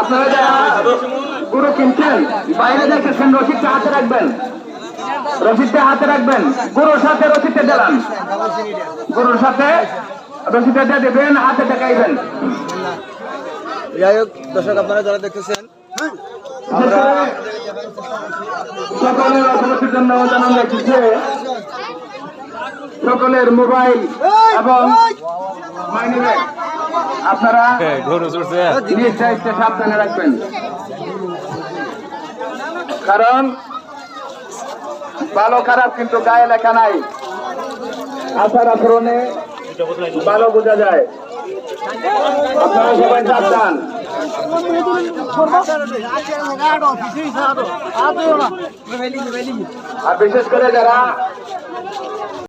আপনারা যারা গরু কিনছেন বাইরে দেখেছেন রসিদটা হাতে রাখবেন, রসিদটা হাতে রাখবেন, গরুর সাথে রসিদটা দিলাম, গরুর সাথে রসিদটা দিয়ে দেবেন, হাতে দেখাইবেন। যাই হোক দর্শক আপনারা যারা দেখতেছেন সকলের অবগতির জন্য জানানো যাচ্ছে সকলের মোবাইল এবং মাইনি ব্যাগ আপনারা নিজ দায়িত্বে সাবধানে রাখবেন, কারণ ভালো খারাপ কিন্তু গায়ে লেখা নাই, আচার আচরণে ভালো বোঝা যায়। আপনারা সবাই সাবধান। আর বিশেষ করে যারা